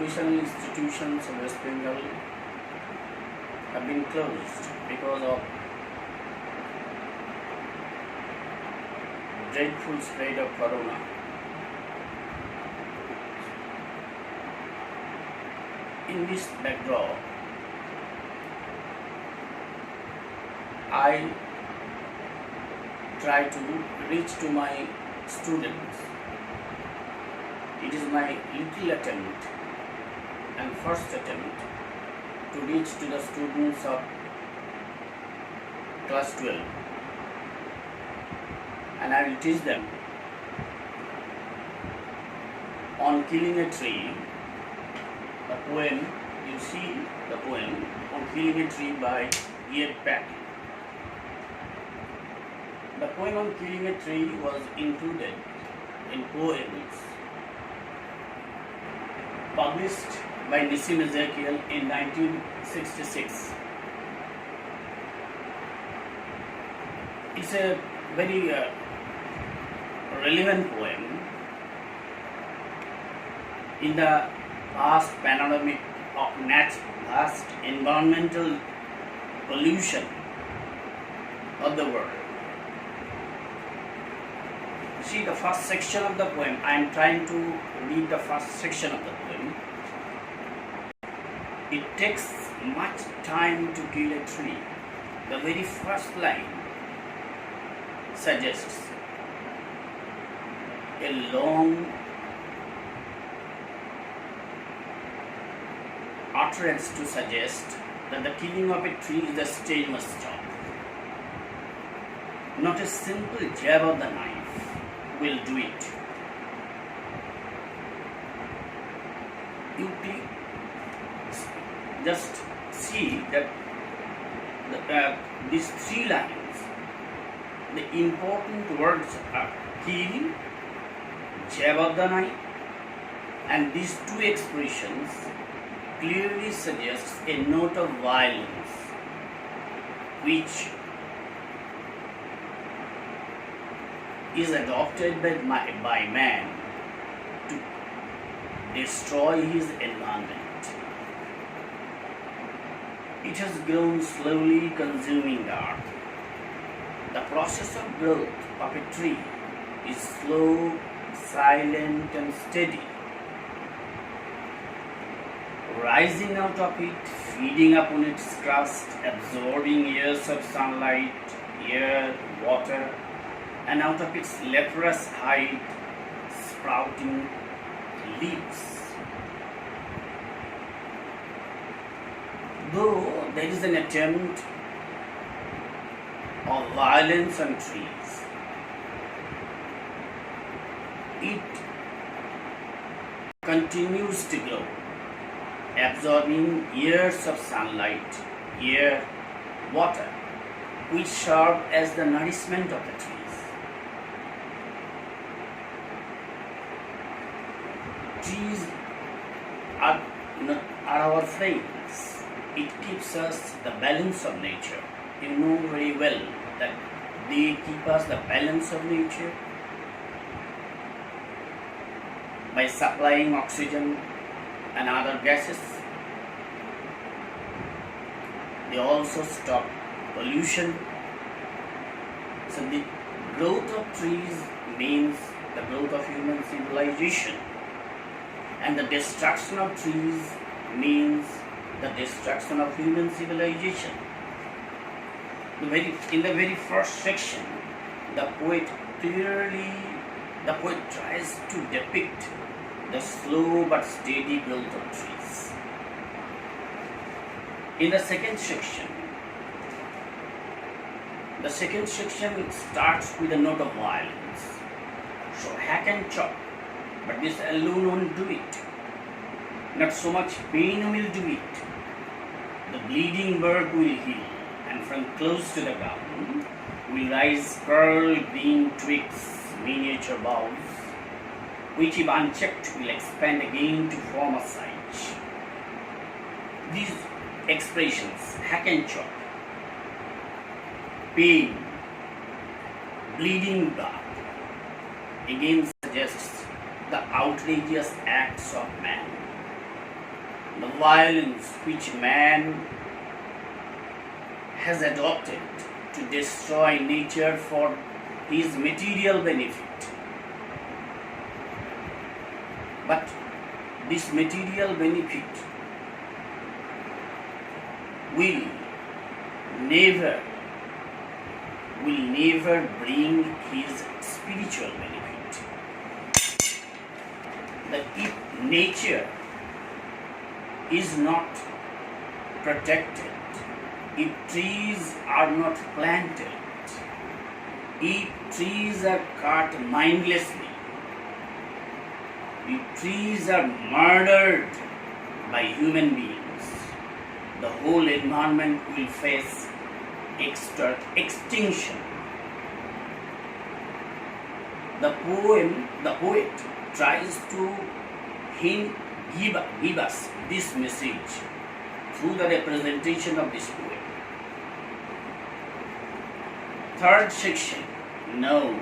educational institutions of West Bengal have been closed because of dreadful spread of corona. In this backdrop, I try to reach to my students. It is my little attempt and first attempt to reach to the students of class 12, and I will teach them on killing a tree. The poem, you see the poem on killing a tree by Gieve Patel. The poem on killing a tree was included in poems published by Ezekiel in 1966. It's a very relevant poem in the vast panoramic of vast environmental pollution of the world. See the first section of the poem. I am trying to read the first section of the poem. It takes much time to kill a tree. The very first line suggests a long utterance to suggest that the killing of a tree is a strenuous job. Not a simple jab of the knife will do it. You just see that these three lines, the important words are kill, jab of the knife, and these two expressions clearly suggests a note of violence which is adopted by man to destroy his environment. It has grown slowly, consuming the earth. The process of growth of a tree is slow, silent, and steady. Rising out of it, feeding upon its crust, absorbing years of sunlight, air, water, and out of its leprous hide, sprouting leaves. Though there is an attempt of violence on trees, it continues to grow, absorbing years of sunlight, air, water, which serve as the nourishment of the trees. Trees are our friends. It keeps us the balance of nature. You know very well that they keep us the balance of nature by supplying oxygen and other gases. They also stop pollution. So the growth of trees means the growth of human civilization, and the destruction of trees means the destruction of human civilization. In the very first section, the poet tries to depict the slow but steady growth of trees. In the second section starts with a note of violence. So hack and chop, but this alone won't do it. Not so much pain will do it. The bleeding bark will heal, and from close to the ground will rise curled green twigs, miniature boughs, which if unchecked will expand again to form a size. These expressions, hack and chop, pain, bleeding blood, again suggests the outrageous acts of man. the violence which man has adopted to destroy nature for his material benefit. But this material benefit will never bring his spiritual benefit. That if nature is not protected, if trees are not planted, if trees are cut mindlessly, if trees are murdered by human beings, the whole environment will face extinction. The poet tries to give us this message through the representation of this poem. Third section, no.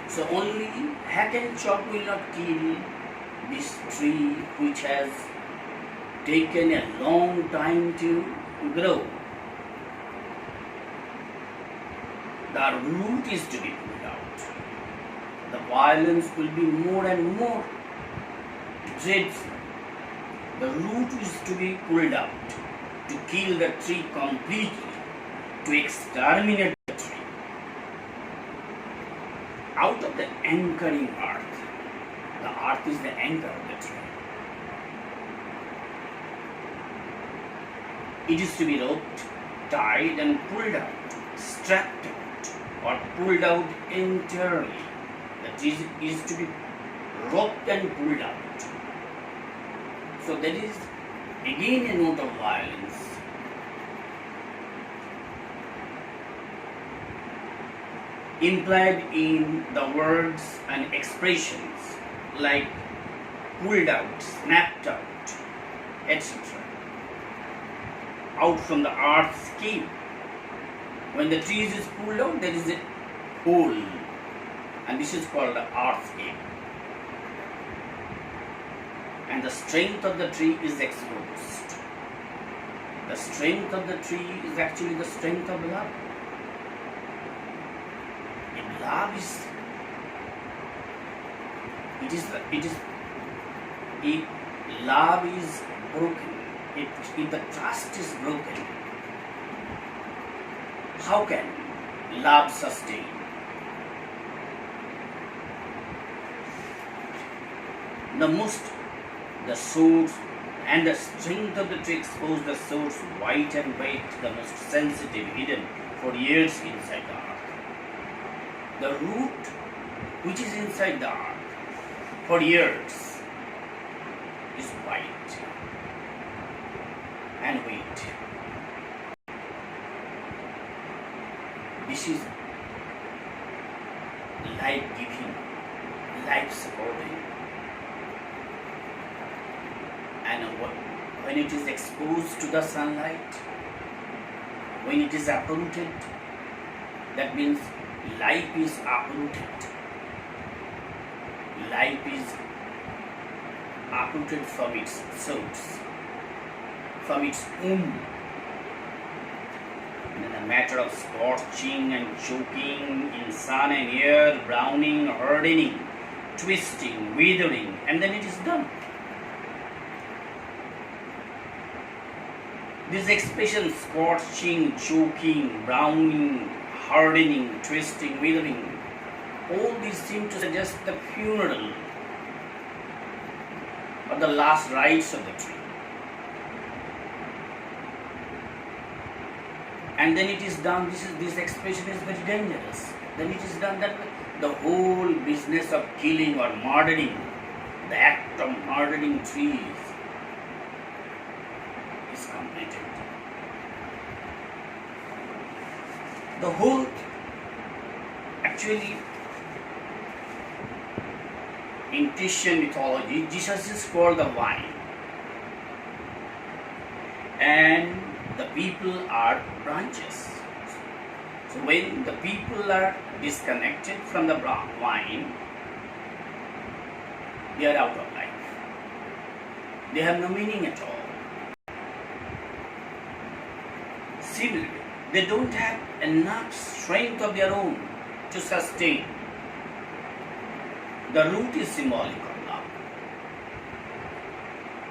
So only hack and chop will not kill this tree which has taken a long time to grow. The root is to be pulled out. The violence will be more and more dreadful. The root is to be pulled out, to kill the tree completely, to exterminate the tree. Out of the anchoring earth, the earth is the anchor of the tree. It is to be roped, tied and pulled out, strapped out or pulled out entirely. The tree is to be roped and pulled out. So there is again a note of violence. Implied in the words and expressions like pulled out, snapped out, etc. Out from the earth's cave. When the tree is pulled out, there is a hole, and this is called the earth's cave. And the strength of the tree is exposed. The strength of the tree is actually the strength of love. If love is, if love is broken, if the trust is broken, how can love sustain? The source and the strength of the tree expose the source white and weight, the most sensitive, hidden for years inside the earth. The root which is inside the earth for years is white and weight. This is life-giving, life-supporting. And when it is exposed to the sunlight, when it is uprooted, that means life is uprooted. Life is uprooted from its source, from its womb. And in a matter of scorching and choking in sun and air, browning, hardening, twisting, withering, and then it is done. This expression, scorching, choking, browning, hardening, twisting, withering, all these seem to suggest the funeral or the last rites of the tree. And then it is done, this expression is very dangerous. Then it is done that the whole business of killing or murdering, the act of murdering trees, is completed. The whole, actually, in Christian mythology, Jesus is called the vine, and the people are branches. So when the people are disconnected from the vine, they are out of life. They have no meaning at all. Similarly, they don't have enough strength of their own to sustain. The root is symbolic of love.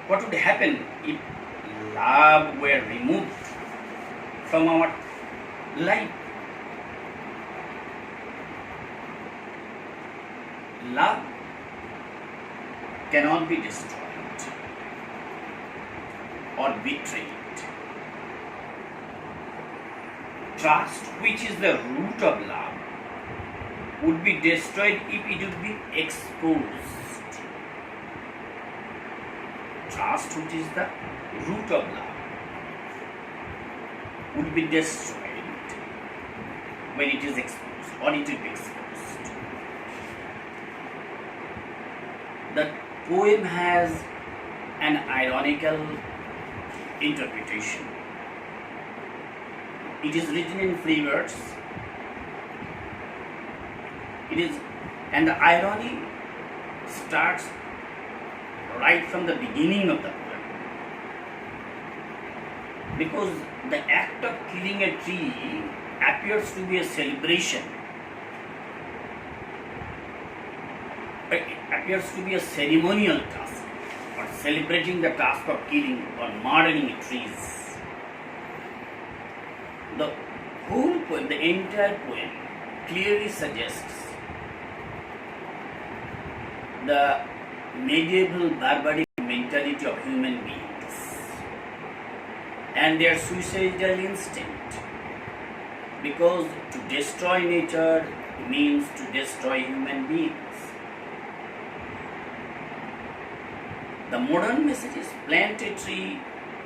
What would happen if love were removed from our life? Love cannot be destroyed or betrayed. Trust, which is the root of love, would be destroyed if it would be exposed. Trust, which is the root of love, would be destroyed when it is exposed, or it will be exposed. The poem has an ironical interpretation. It is written in three words. And the irony starts right from the beginning of the poem. Because the act of killing a tree appears to be a celebration. It appears to be a ceremonial task, or celebrating the task of killing or murdering trees. The whole poem, the entire poem, clearly suggests the medieval barbaric mentality of human beings and their suicidal instinct, because to destroy nature means to destroy human beings. The modern message is plant a tree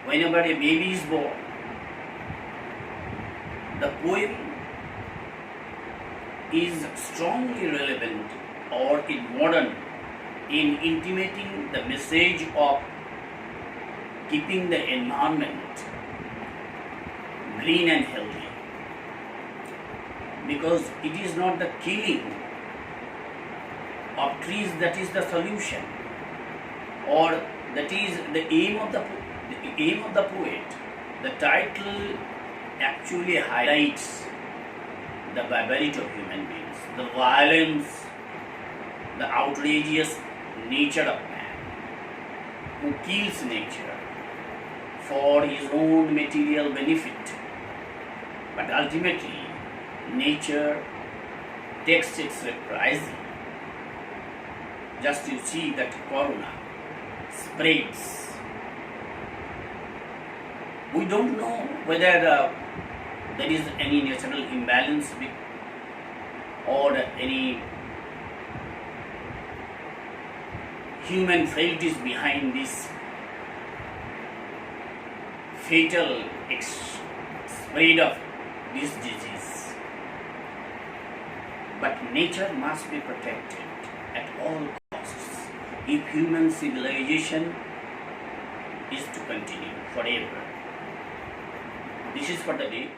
whenever a baby is born. The poem is strongly relevant or modern in intimating the message of keeping the environment green and healthy, because it is not the killing of trees that is the solution, or that is the aim of the poet. The title actually highlights the barbarity of human beings, the violence, the outrageous nature of man, who kills nature for his own material benefit. But ultimately, nature takes its reprisal. Just you see that corona spreads. We don't know whether there is any natural imbalance or any human frailties behind this fatal spread of this disease. But nature must be protected at all costs if human civilization is to continue forever. This is for the day.